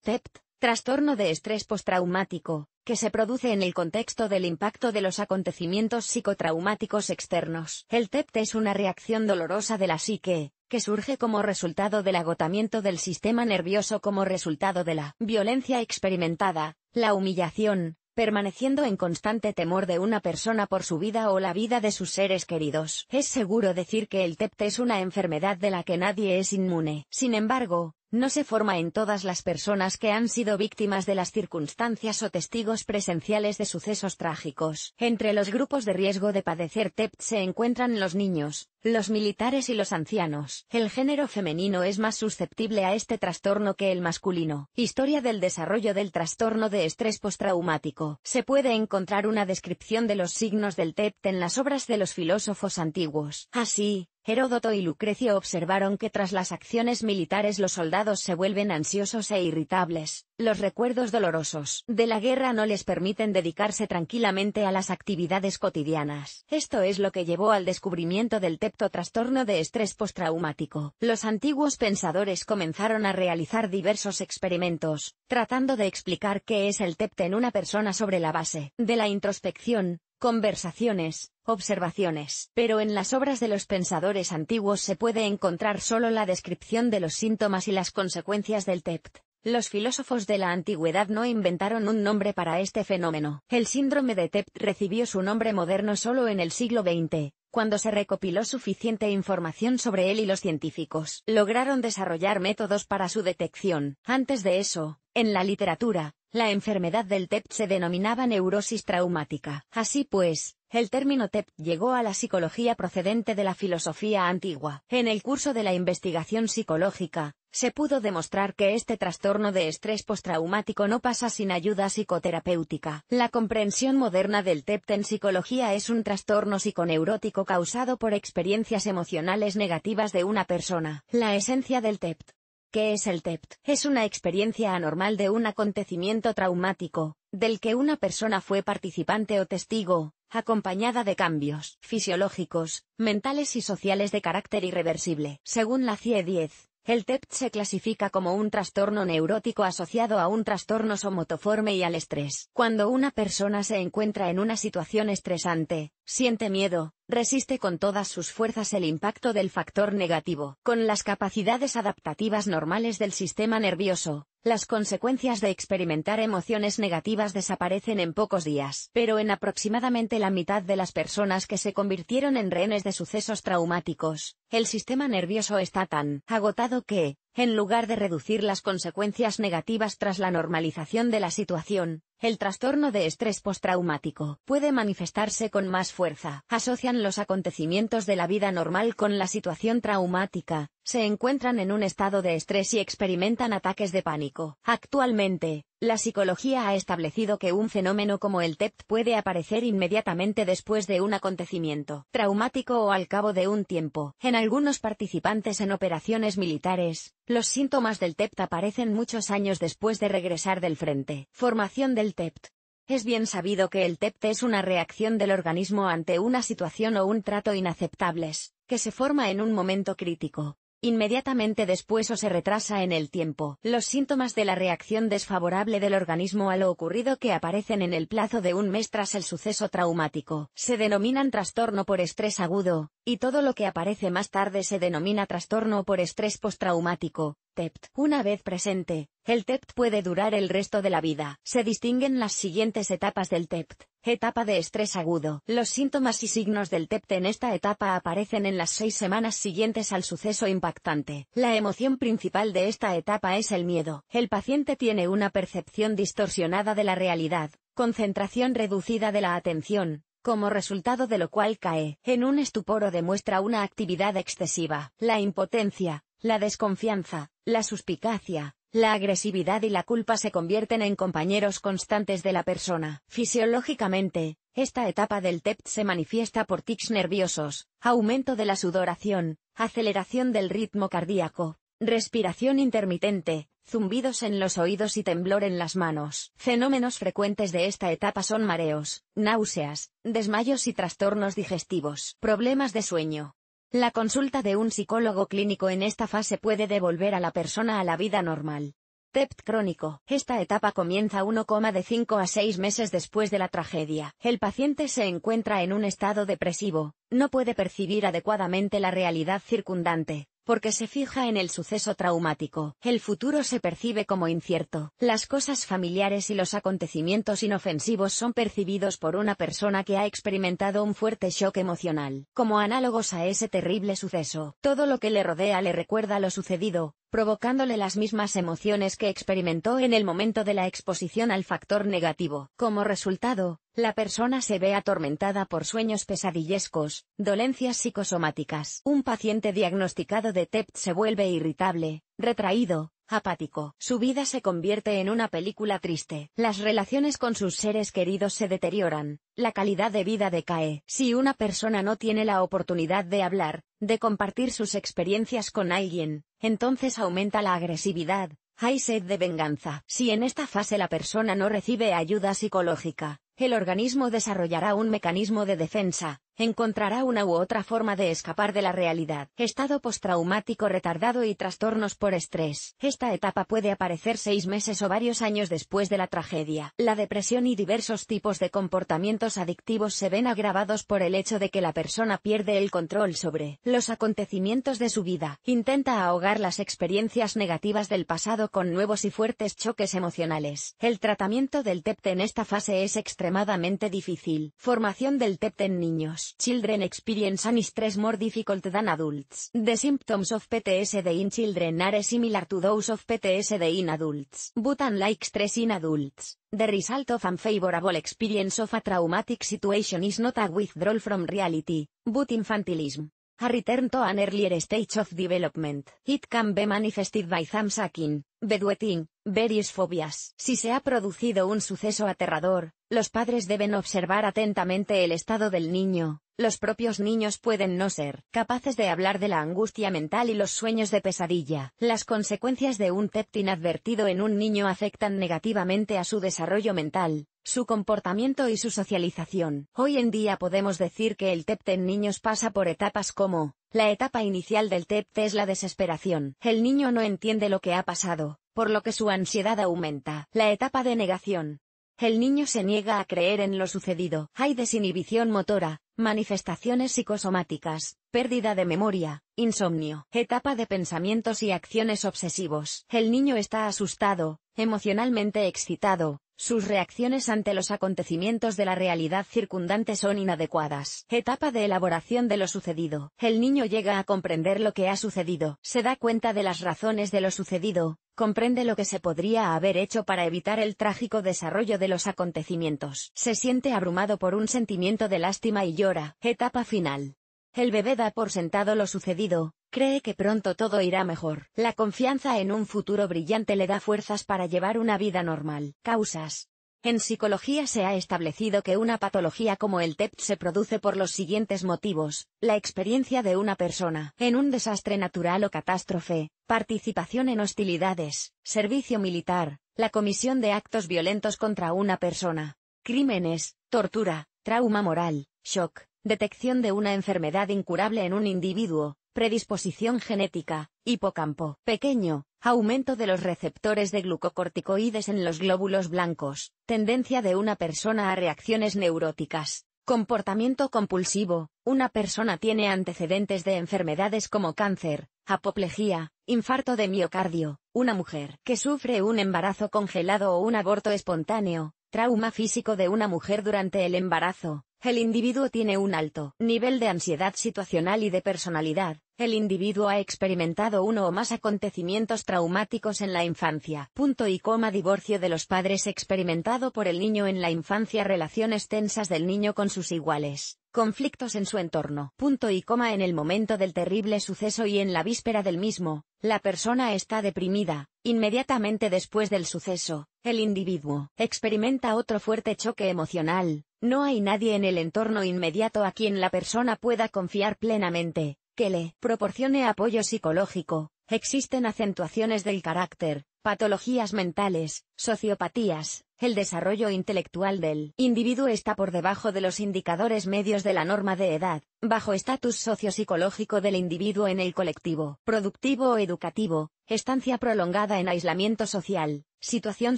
TEPT, trastorno de estrés postraumático, que se produce en el contexto del impacto de los acontecimientos psicotraumáticos externos. El TEPT es una reacción dolorosa de la psique, que surge como resultado del agotamiento del sistema nervioso como resultado de la violencia experimentada, la humillación, permaneciendo en constante temor de una persona por su vida o la vida de sus seres queridos. Es seguro decir que el TEPT es una enfermedad de la que nadie es inmune. Sin embargo, no se forma en todas las personas que han sido víctimas de las circunstancias o testigos presenciales de sucesos trágicos. Entre los grupos de riesgo de padecer TEPT se encuentran los niños, los militares y los ancianos. El género femenino es más susceptible a este trastorno que el masculino. Historia del desarrollo del trastorno de estrés postraumático. Se puede encontrar una descripción de los signos del TEPT en las obras de los filósofos antiguos. Así, Heródoto y Lucrecio observaron que tras las acciones militares los soldados se vuelven ansiosos e irritables. Los recuerdos dolorosos de la guerra no les permiten dedicarse tranquilamente a las actividades cotidianas. Esto es lo que llevó al descubrimiento del TEPT o trastorno de estrés postraumático. Los antiguos pensadores comenzaron a realizar diversos experimentos, tratando de explicar qué es el TEPT en una persona sobre la base de la introspección, conversaciones, observaciones. Pero en las obras de los pensadores antiguos se puede encontrar solo la descripción de los síntomas y las consecuencias del TEPT. Los filósofos de la antigüedad no inventaron un nombre para este fenómeno. El síndrome de TEPT recibió su nombre moderno solo en el siglo XX, cuando se recopiló suficiente información sobre él y los científicos lograron desarrollar métodos para su detección. Antes de eso, en la literatura, la enfermedad del TEPT se denominaba neurosis traumática. Así pues, el término TEPT llegó a la psicología procedente de la filosofía antigua. En el curso de la investigación psicológica, se pudo demostrar que este trastorno de estrés postraumático no pasa sin ayuda psicoterapéutica. La comprensión moderna del TEPT en psicología es un trastorno psiconeurótico causado por experiencias emocionales negativas de una persona. La esencia del TEPT. ¿Qué es el TEPT? Es una experiencia anormal de un acontecimiento traumático, del que una persona fue participante o testigo, acompañada de cambios fisiológicos, mentales y sociales de carácter irreversible. Según la CIE-10, el TEPT se clasifica como un trastorno neurótico asociado a un trastorno somatoforme y al estrés. Cuando una persona se encuentra en una situación estresante, siente miedo, resiste con todas sus fuerzas el impacto del factor negativo. Con las capacidades adaptativas normales del sistema nervioso, las consecuencias de experimentar emociones negativas desaparecen en pocos días. Pero en aproximadamente la mitad de las personas que se convirtieron en rehenes de sucesos traumáticos, el sistema nervioso está tan agotado que, en lugar de reducir las consecuencias negativas tras la normalización de la situación, el trastorno de estrés postraumático puede manifestarse con más fuerza. Asocian los acontecimientos de la vida normal con la situación traumática, se encuentran en un estado de estrés y experimentan ataques de pánico. Actualmente, la psicología ha establecido que un fenómeno como el TEPT puede aparecer inmediatamente después de un acontecimiento traumático o al cabo de un tiempo. En algunos participantes en operaciones militares, los síntomas del TEPT aparecen muchos años después de regresar del frente. Formación del TEPT. Es bien sabido que el TEPT es una reacción del organismo ante una situación o un trato inaceptables, que se forma en un momento crítico. Inmediatamente después o se retrasa en el tiempo. Los síntomas de la reacción desfavorable del organismo a lo ocurrido que aparecen en el plazo de un mes tras el suceso traumático se denominan trastorno por estrés agudo, y todo lo que aparece más tarde se denomina trastorno por estrés postraumático, TEPT. Una vez presente, el TEPT puede durar el resto de la vida. Se distinguen las siguientes etapas del TEPT. Etapa de estrés agudo. Los síntomas y signos del TEPT en esta etapa aparecen en las 6 semanas siguientes al suceso impactante. La emoción principal de esta etapa es el miedo. El paciente tiene una percepción distorsionada de la realidad, concentración reducida de la atención, como resultado de lo cual cae en un estupor o demuestra una actividad excesiva. La impotencia, la desconfianza, la suspicacia, la agresividad y la culpa se convierten en compañeros constantes de la persona. Fisiológicamente, esta etapa del TEPT se manifiesta por tics nerviosos, aumento de la sudoración, aceleración del ritmo cardíaco, respiración intermitente, zumbidos en los oídos y temblor en las manos. Fenómenos frecuentes de esta etapa son mareos, náuseas, desmayos y trastornos digestivos. Problemas de sueño. La consulta de un psicólogo clínico en esta fase puede devolver a la persona a la vida normal. TEPT crónico. Esta etapa comienza 1,5 a 6 meses después de la tragedia. El paciente se encuentra en un estado depresivo, no puede percibir adecuadamente la realidad circundante, porque se fija en el suceso traumático. El futuro se percibe como incierto. Las cosas familiares y los acontecimientos inofensivos son percibidos por una persona que ha experimentado un fuerte shock emocional, como análogos a ese terrible suceso. Todo lo que le rodea le recuerda lo sucedido, provocándole las mismas emociones que experimentó en el momento de la exposición al factor negativo. Como resultado, la persona se ve atormentada por sueños pesadillescos, dolencias psicosomáticas. Un paciente diagnosticado de TEPT se vuelve irritable, retraído, apático. Su vida se convierte en una película triste. Las relaciones con sus seres queridos se deterioran, la calidad de vida decae. Si una persona no tiene la oportunidad de hablar, de compartir sus experiencias con alguien, entonces aumenta la agresividad, hay sed de venganza. Si en esta fase la persona no recibe ayuda psicológica, el organismo desarrollará un mecanismo de defensa, encontrará una u otra forma de escapar de la realidad. Estado postraumático retardado y trastornos por estrés. Esta etapa puede aparecer 6 meses o varios años después de la tragedia. La depresión y diversos tipos de comportamientos adictivos se ven agravados por el hecho de que la persona pierde el control sobre los acontecimientos de su vida. Intenta ahogar las experiencias negativas del pasado con nuevos y fuertes choques emocionales. El tratamiento del TEPT en esta fase es extremadamente difícil. Formación del TEPT en niños. Children experience an stress more difficult than adults. The symptoms of PTSD in children are similar to those of PTSD in adults, but unlike stress in adults, the result of unfavorable experience of a traumatic situation is not a withdrawal from reality, but infantilism. A return to an earlier stage of development. It can be manifested by thumb sucking, bedwetting, various phobias. Si se ha producido un suceso aterrador, los padres deben observar atentamente el estado del niño. Los propios niños pueden no ser capaces de hablar de la angustia mental y los sueños de pesadilla. Las consecuencias de un TEPT inadvertido en un niño afectan negativamente a su desarrollo mental, su comportamiento y su socialización. Hoy en día podemos decir que el TEPT en niños pasa por etapas como: la etapa inicial del TEPT es la desesperación. El niño no entiende lo que ha pasado, por lo que su ansiedad aumenta. La etapa de negación. El niño se niega a creer en lo sucedido. Hay desinhibición motora, manifestaciones psicosomáticas, pérdida de memoria, insomnio. Etapa de pensamientos y acciones obsesivos. El niño está asustado, emocionalmente excitado. Sus reacciones ante los acontecimientos de la realidad circundante son inadecuadas. Etapa de elaboración de lo sucedido. El niño llega a comprender lo que ha sucedido. Se da cuenta de las razones de lo sucedido. Comprende lo que se podría haber hecho para evitar el trágico desarrollo de los acontecimientos. Se siente abrumado por un sentimiento de lástima y llora. Etapa final. El bebé da por sentado lo sucedido, cree que pronto todo irá mejor. La confianza en un futuro brillante le da fuerzas para llevar una vida normal. Causas. En psicología se ha establecido que una patología como el TEPT se produce por los siguientes motivos: la experiencia de una persona en un desastre natural o catástrofe, participación en hostilidades, servicio militar, la comisión de actos violentos contra una persona, crímenes, tortura, trauma moral, shock, detección de una enfermedad incurable en un individuo, predisposición genética, hipocampo pequeño, aumento de los receptores de glucocorticoides en los glóbulos blancos, tendencia de una persona a reacciones neuróticas, comportamiento compulsivo. Una persona tiene antecedentes de enfermedades como cáncer, apoplejía, infarto de miocardio. Una mujer que sufre un embarazo congelado o un aborto espontáneo, trauma físico de una mujer durante el embarazo. El individuo tiene un alto nivel de ansiedad situacional y de personalidad. El individuo ha experimentado uno o más acontecimientos traumáticos en la infancia. Divorcio de los padres experimentado por el niño en la infancia. Relaciones tensas del niño con sus iguales. Conflictos en su entorno. En el momento del terrible suceso y en la víspera del mismo, la persona está deprimida. Inmediatamente después del suceso, el individuo experimenta otro fuerte choque emocional. No hay nadie en el entorno inmediato a quien la persona pueda confiar plenamente, que le proporcione apoyo psicológico. Existen acentuaciones del carácter, patologías mentales, sociopatías. El desarrollo intelectual del individuo está por debajo de los indicadores medios de la norma de edad, bajo estatus sociopsicológico del individuo en el colectivo, productivo o educativo, estancia prolongada en aislamiento social, situación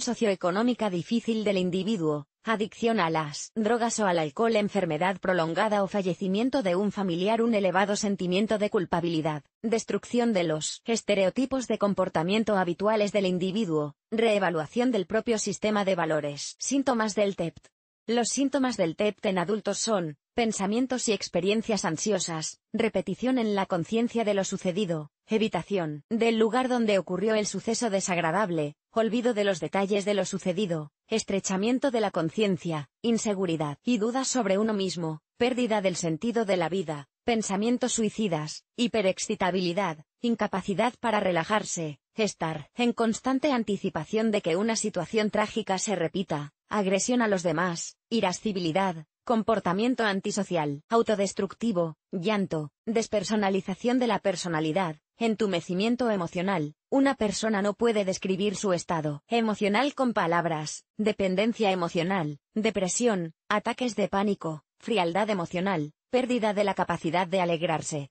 socioeconómica difícil del individuo, adicción a las drogas o al alcohol, enfermedad prolongada o fallecimiento de un familiar, un elevado sentimiento de culpabilidad, destrucción de los estereotipos de comportamiento habituales del individuo, reevaluación del propio sistema de valores. Síntomas del TEPT. Los síntomas del TEPT en adultos son pensamientos y experiencias ansiosas, repetición en la conciencia de lo sucedido, evitación del lugar donde ocurrió el suceso desagradable, olvido de los detalles de lo sucedido, estrechamiento de la conciencia, inseguridad y dudas sobre uno mismo, pérdida del sentido de la vida, pensamientos suicidas, hiperexcitabilidad, incapacidad para relajarse, estar en constante anticipación de que una situación trágica se repita, agresión a los demás, irascibilidad, comportamiento antisocial, autodestructivo, llanto, despersonalización de la personalidad, entumecimiento emocional. Una persona no puede describir su estado emocional con palabras, dependencia emocional, depresión, ataques de pánico, frialdad emocional, pérdida de la capacidad de alegrarse,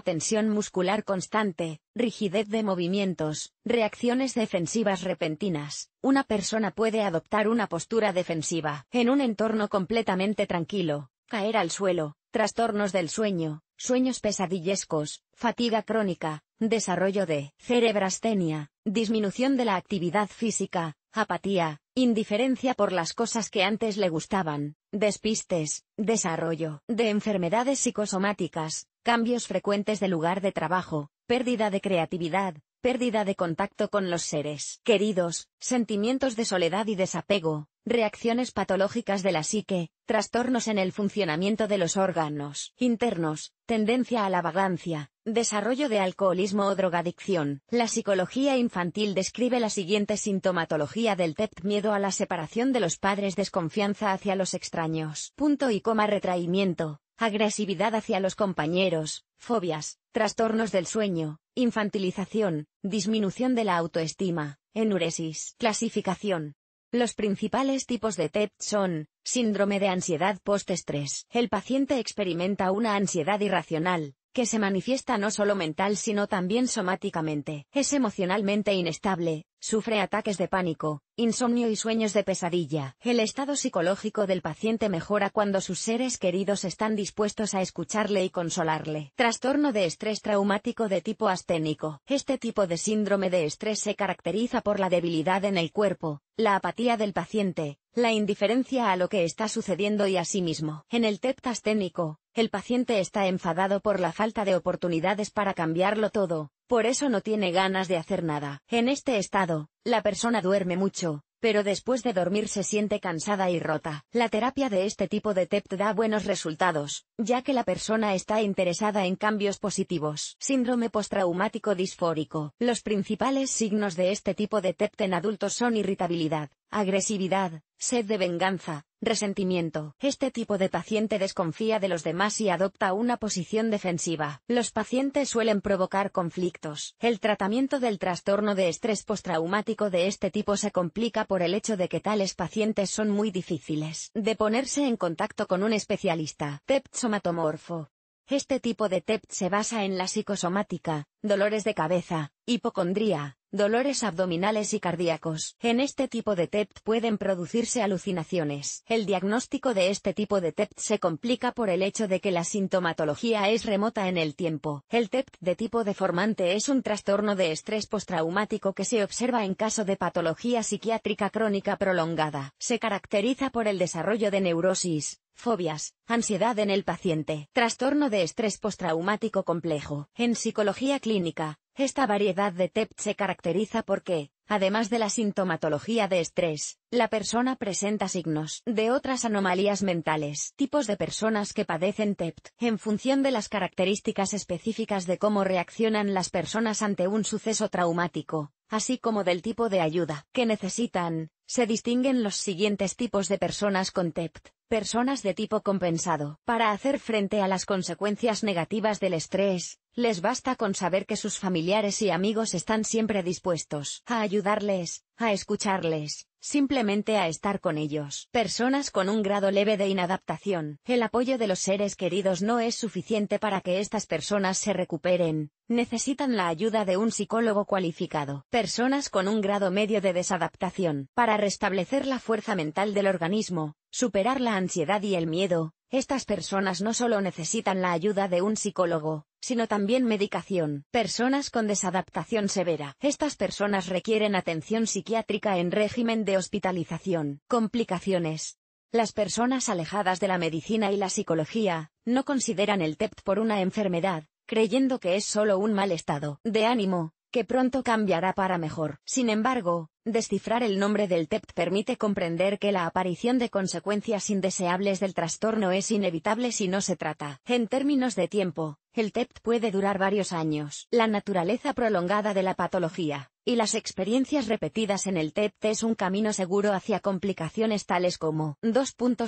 tensión muscular constante, rigidez de movimientos, reacciones defensivas repentinas. Una persona puede adoptar una postura defensiva en un entorno completamente tranquilo, caer al suelo, trastornos del sueño, sueños pesadillescos, fatiga crónica, desarrollo de cerebrastenia, disminución de la actividad física, apatía, indiferencia por las cosas que antes le gustaban, despistes, desarrollo de enfermedades psicosomáticas, cambios frecuentes de lugar de trabajo, pérdida de creatividad, pérdida de contacto con los seres queridos, sentimientos de soledad y desapego, reacciones patológicas de la psique, trastornos en el funcionamiento de los órganos internos, tendencia a la vagancia, desarrollo de alcoholismo o drogadicción. La psicología infantil describe la siguiente sintomatología del TEPT: miedo a la separación de los padres, desconfianza hacia los extraños, retraimiento, agresividad hacia los compañeros, fobias, trastornos del sueño, infantilización, disminución de la autoestima, enuresis. Clasificación. Los principales tipos de TEPT son: síndrome de ansiedad postestrés. El paciente experimenta una ansiedad irracional, que se manifiesta no solo mental sino también somáticamente. Es emocionalmente inestable, sufre ataques de pánico, insomnio y sueños de pesadilla. El estado psicológico del paciente mejora cuando sus seres queridos están dispuestos a escucharle y consolarle. Trastorno de estrés traumático de tipo asténico. Este tipo de síndrome de estrés se caracteriza por la debilidad en el cuerpo, la apatía del paciente, la indiferencia a lo que está sucediendo y a sí mismo. En el TEPT asténico, el paciente está enfadado por la falta de oportunidades para cambiarlo todo, por eso no tiene ganas de hacer nada. En este estado, la persona duerme mucho, pero después de dormir se siente cansada y rota. La terapia de este tipo de TEPT da buenos resultados, ya que la persona está interesada en cambios positivos. Síndrome postraumático disfórico. Los principales signos de este tipo de TEPT en adultos son irritabilidad, agresividad, sed de venganza, resentimiento. Este tipo de paciente desconfía de los demás y adopta una posición defensiva. Los pacientes suelen provocar conflictos. El tratamiento del trastorno de estrés postraumático de este tipo se complica por el hecho de que tales pacientes son muy difíciles de ponerse en contacto con un especialista. TEPT somatomorfo. Este tipo de TEPT se basa en la psicosomática, dolores de cabeza, hipocondría, dolores abdominales y cardíacos. En este tipo de TEPT pueden producirse alucinaciones. El diagnóstico de este tipo de TEPT se complica por el hecho de que la sintomatología es remota en el tiempo. El TEPT de tipo deformante es un trastorno de estrés postraumático que se observa en caso de patología psiquiátrica crónica prolongada. Se caracteriza por el desarrollo de neurosis, fobias, ansiedad en el paciente. Trastorno de estrés postraumático complejo. En psicología clínica, esta variedad de TEPT se caracteriza porque, además de la sintomatología de estrés, la persona presenta signos de otras anomalías mentales. Tipos de personas que padecen TEPT. En función de las características específicas de cómo reaccionan las personas ante un suceso traumático, así como del tipo de ayuda que necesitan, Se distinguen los siguientes tipos de personas con TEPT. Personas de tipo compensado. Para hacer frente a las consecuencias negativas del estrés, les basta con saber que sus familiares y amigos están siempre dispuestos a ayudarles, a escucharles, simplemente a estar con ellos. Personas con un grado leve de inadaptación. El apoyo de los seres queridos no es suficiente para que estas personas se recuperen. Necesitan la ayuda de un psicólogo cualificado. Personas con un grado medio de desadaptación. Para restablecer la fuerza mental del organismo, superar la ansiedad y el miedo, estas personas no solo necesitan la ayuda de un psicólogo, sino también medicación. Personas con desadaptación severa. Estas personas requieren atención psiquiátrica en régimen de hospitalización. Complicaciones. Las personas alejadas de la medicina y la psicología, no consideran el TEPT por una enfermedad, creyendo que es solo un mal estado de ánimo, que pronto cambiará para mejor. Sin embargo, descifrar el nombre del TEPT permite comprender que la aparición de consecuencias indeseables del trastorno es inevitable si no se trata. En términos de tiempo, el TEPT puede durar varios años. La naturaleza prolongada de la patología y las experiencias repetidas en el TEPT es un camino seguro hacia complicaciones tales como: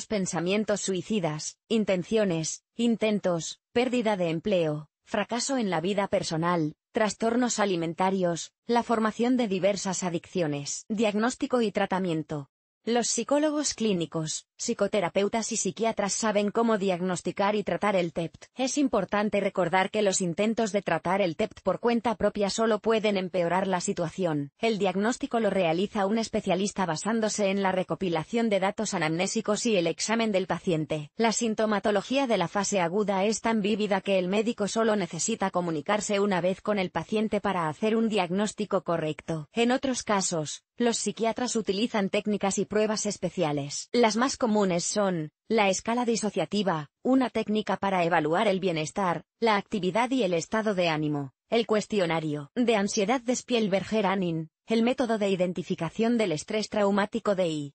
pensamientos suicidas, intenciones, intentos, pérdida de empleo, fracaso en la vida personal, trastornos alimentarios, la formación de diversas adicciones. Diagnóstico y tratamiento. Los psicólogos clínicos, psicoterapeutas y psiquiatras saben cómo diagnosticar y tratar el TEPT. Es importante recordar que los intentos de tratar el TEPT por cuenta propia solo pueden empeorar la situación. El diagnóstico lo realiza un especialista basándose en la recopilación de datos anamnésicos y el examen del paciente. La sintomatología de la fase aguda es tan vívida que el médico solo necesita comunicarse una vez con el paciente para hacer un diagnóstico correcto. En otros casos, los psiquiatras utilizan técnicas y pruebas especiales. Las más comunes son: la escala disociativa, una técnica para evaluar el bienestar, la actividad y el estado de ánimo; el cuestionario de ansiedad de Spielberger-Hanin; el método de identificación del estrés traumático de I.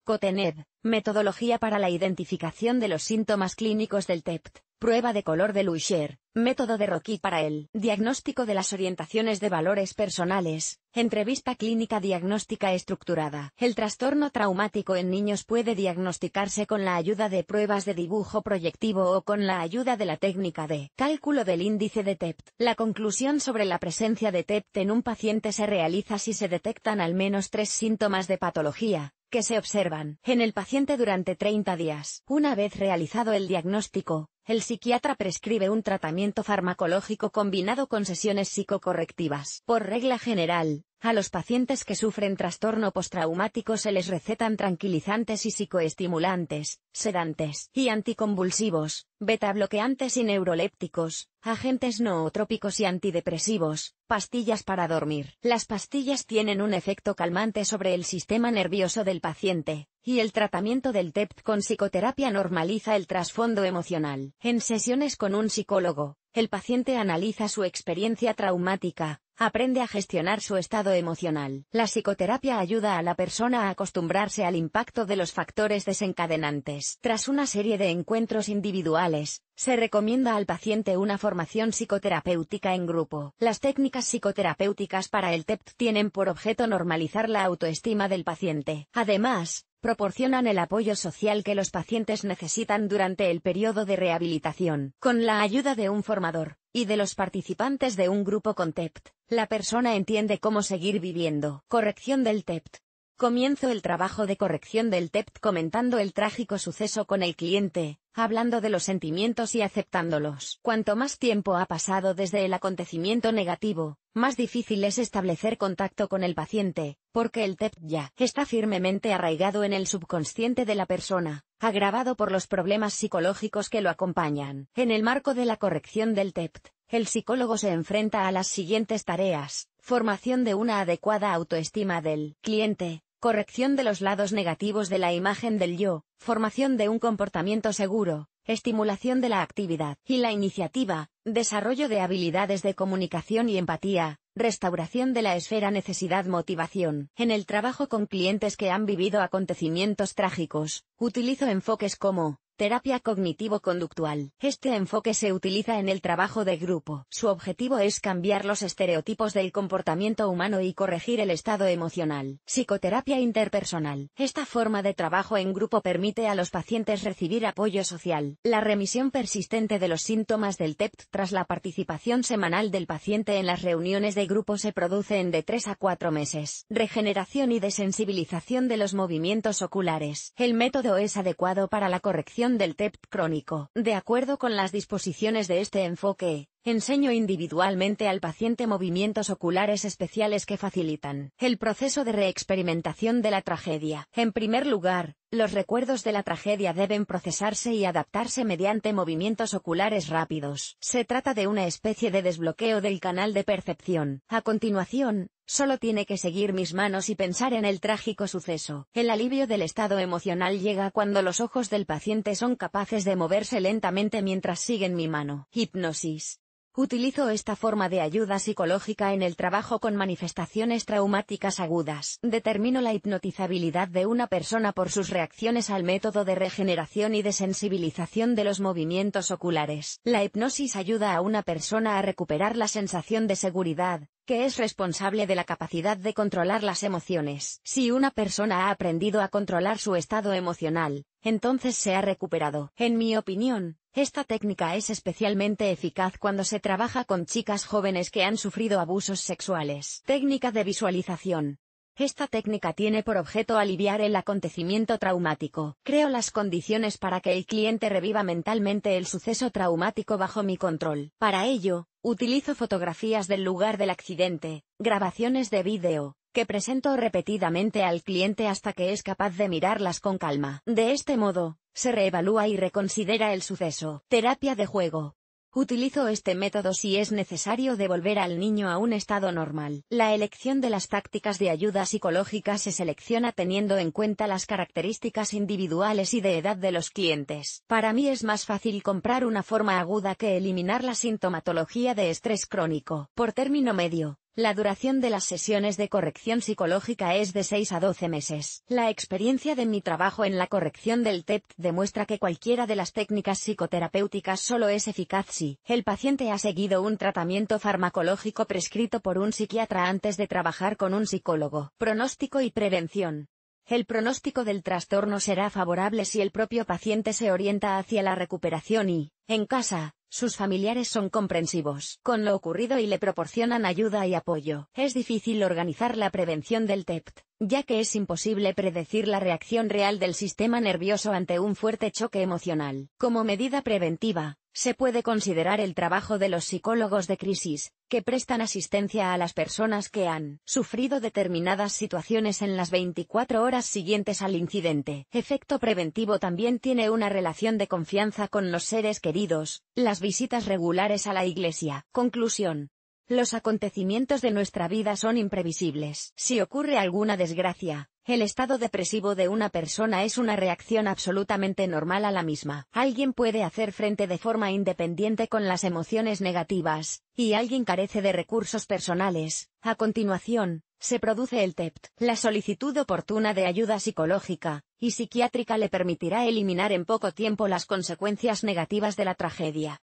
Metodología para la identificación de los síntomas clínicos del TEPT; prueba de color de Lussier; método de Rocky para el diagnóstico de las orientaciones de valores personales; entrevista clínica diagnóstica estructurada. El trastorno traumático en niños puede diagnosticarse con la ayuda de pruebas de dibujo proyectivo o con la ayuda de la técnica de cálculo del índice de TEPT. La conclusión sobre la presencia de TEPT en un paciente se realiza si se detectan al menos 3 síntomas de patología, que se observan en el paciente durante 30 días. Una vez realizado el diagnóstico, el psiquiatra prescribe un tratamiento farmacológico combinado con sesiones psicocorrectivas. Por regla general, a los pacientes que sufren trastorno postraumático se les recetan tranquilizantes y psicoestimulantes, sedantes y anticonvulsivos, betabloqueantes y neurolépticos, agentes nootrópicos y antidepresivos, pastillas para dormir. Las pastillas tienen un efecto calmante sobre el sistema nervioso del paciente, y el tratamiento del TEPT con psicoterapia normaliza el trasfondo emocional. En sesiones con un psicólogo, el paciente analiza su experiencia traumática, aprende a gestionar su estado emocional. La psicoterapia ayuda a la persona a acostumbrarse al impacto de los factores desencadenantes. Tras una serie de encuentros individuales, se recomienda al paciente una formación psicoterapéutica en grupo. Las técnicas psicoterapéuticas para el TEPT tienen por objeto normalizar la autoestima del paciente. Además, proporcionan el apoyo social que los pacientes necesitan durante el periodo de rehabilitación. Con la ayuda de un formador y de los participantes de un grupo con TEPT, la persona entiende cómo seguir viviendo. Corrección del TEPT. Comienzo el trabajo de corrección del TEPT comentando el trágico suceso con el cliente, hablando de los sentimientos y aceptándolos. Cuanto más tiempo ha pasado desde el acontecimiento negativo, más difícil es establecer contacto con el paciente, porque el TEPT ya está firmemente arraigado en el subconsciente de la persona, agravado por los problemas psicológicos que lo acompañan. En el marco de la corrección del TEPT, el psicólogo se enfrenta a las siguientes tareas: formación de una adecuada autoestima del cliente, corrección de los lados negativos de la imagen del yo, formación de un comportamiento seguro, estimulación de la actividad y la iniciativa, desarrollo de habilidades de comunicación y empatía, restauración de la esfera necesidad-motivación. En el trabajo con clientes que han vivido acontecimientos trágicos, utilizo enfoques como Terapia cognitivo-conductual. Este enfoque se utiliza en el trabajo de grupo. Su objetivo es cambiar los estereotipos del comportamiento humano y corregir el estado emocional. Psicoterapia interpersonal. Esta forma de trabajo en grupo permite a los pacientes recibir apoyo social. La remisión persistente de los síntomas del TEPT tras la participación semanal del paciente en las reuniones de grupo se produce en de 3 a 4 meses. Regeneración y desensibilización de los movimientos oculares. El método es adecuado para la corrección del TEPT crónico. De acuerdo con las disposiciones de este enfoque, enseño individualmente al paciente movimientos oculares especiales que facilitan el proceso de reexperimentación de la tragedia. En primer lugar, los recuerdos de la tragedia deben procesarse y adaptarse mediante movimientos oculares rápidos. Se trata de una especie de desbloqueo del canal de percepción. A continuación, solo tiene que seguir mis manos y pensar en el trágico suceso. El alivio del estado emocional llega cuando los ojos del paciente son capaces de moverse lentamente mientras siguen mi mano. Hipnosis. Utilizo esta forma de ayuda psicológica en el trabajo con manifestaciones traumáticas agudas. Determino la hipnotizabilidad de una persona por sus reacciones al método de regeneración y desensibilización de los movimientos oculares. La hipnosis ayuda a una persona a recuperar la sensación de seguridad, que es responsable de la capacidad de controlar las emociones. Si una persona ha aprendido a controlar su estado emocional, entonces se ha recuperado. En mi opinión, esta técnica es especialmente eficaz cuando se trabaja con chicas jóvenes que han sufrido abusos sexuales. Técnica de visualización. Esta técnica tiene por objeto aliviar el acontecimiento traumático. Creo las condiciones para que el cliente reviva mentalmente el suceso traumático bajo mi control. Para ello, utilizo fotografías del lugar del accidente, grabaciones de vídeo, que presento repetidamente al cliente hasta que es capaz de mirarlas con calma. De este modo, se reevalúa y reconsidera el suceso. Terapia de juego. Utilizo este método si es necesario devolver al niño a un estado normal. La elección de las tácticas de ayuda psicológica se selecciona teniendo en cuenta las características individuales y de edad de los clientes. Para mí es más fácil comprar una forma aguda que eliminar la sintomatología de estrés crónico. Por término medio, la duración de las sesiones de corrección psicológica es de 6 a 12 meses. La experiencia de mi trabajo en la corrección del TEPT demuestra que cualquiera de las técnicas psicoterapéuticas solo es eficaz si el paciente ha seguido un tratamiento farmacológico prescrito por un psiquiatra antes de trabajar con un psicólogo. Pronóstico y prevención. El pronóstico del trastorno será favorable si el propio paciente se orienta hacia la recuperación y, en casa, sus familiares son comprensivos con lo ocurrido y le proporcionan ayuda y apoyo. Es difícil organizar la prevención del TEPT, ya que es imposible predecir la reacción real del sistema nervioso ante un fuerte choque emocional. Como medida preventiva, se puede considerar el trabajo de los psicólogos de crisis, que prestan asistencia a las personas que han sufrido determinadas situaciones en las 24 horas siguientes al incidente. Efecto preventivo también tiene una relación de confianza con los seres queridos, las visitas regulares a la iglesia. Conclusión. Los acontecimientos de nuestra vida son imprevisibles. Si ocurre alguna desgracia, el estado depresivo de una persona es una reacción absolutamente normal a la misma. Alguien puede hacer frente de forma independiente con las emociones negativas, y alguien carece de recursos personales. A continuación, se produce el TEPT. La solicitud oportuna de ayuda psicológica y psiquiátrica le permitirá eliminar en poco tiempo las consecuencias negativas de la tragedia.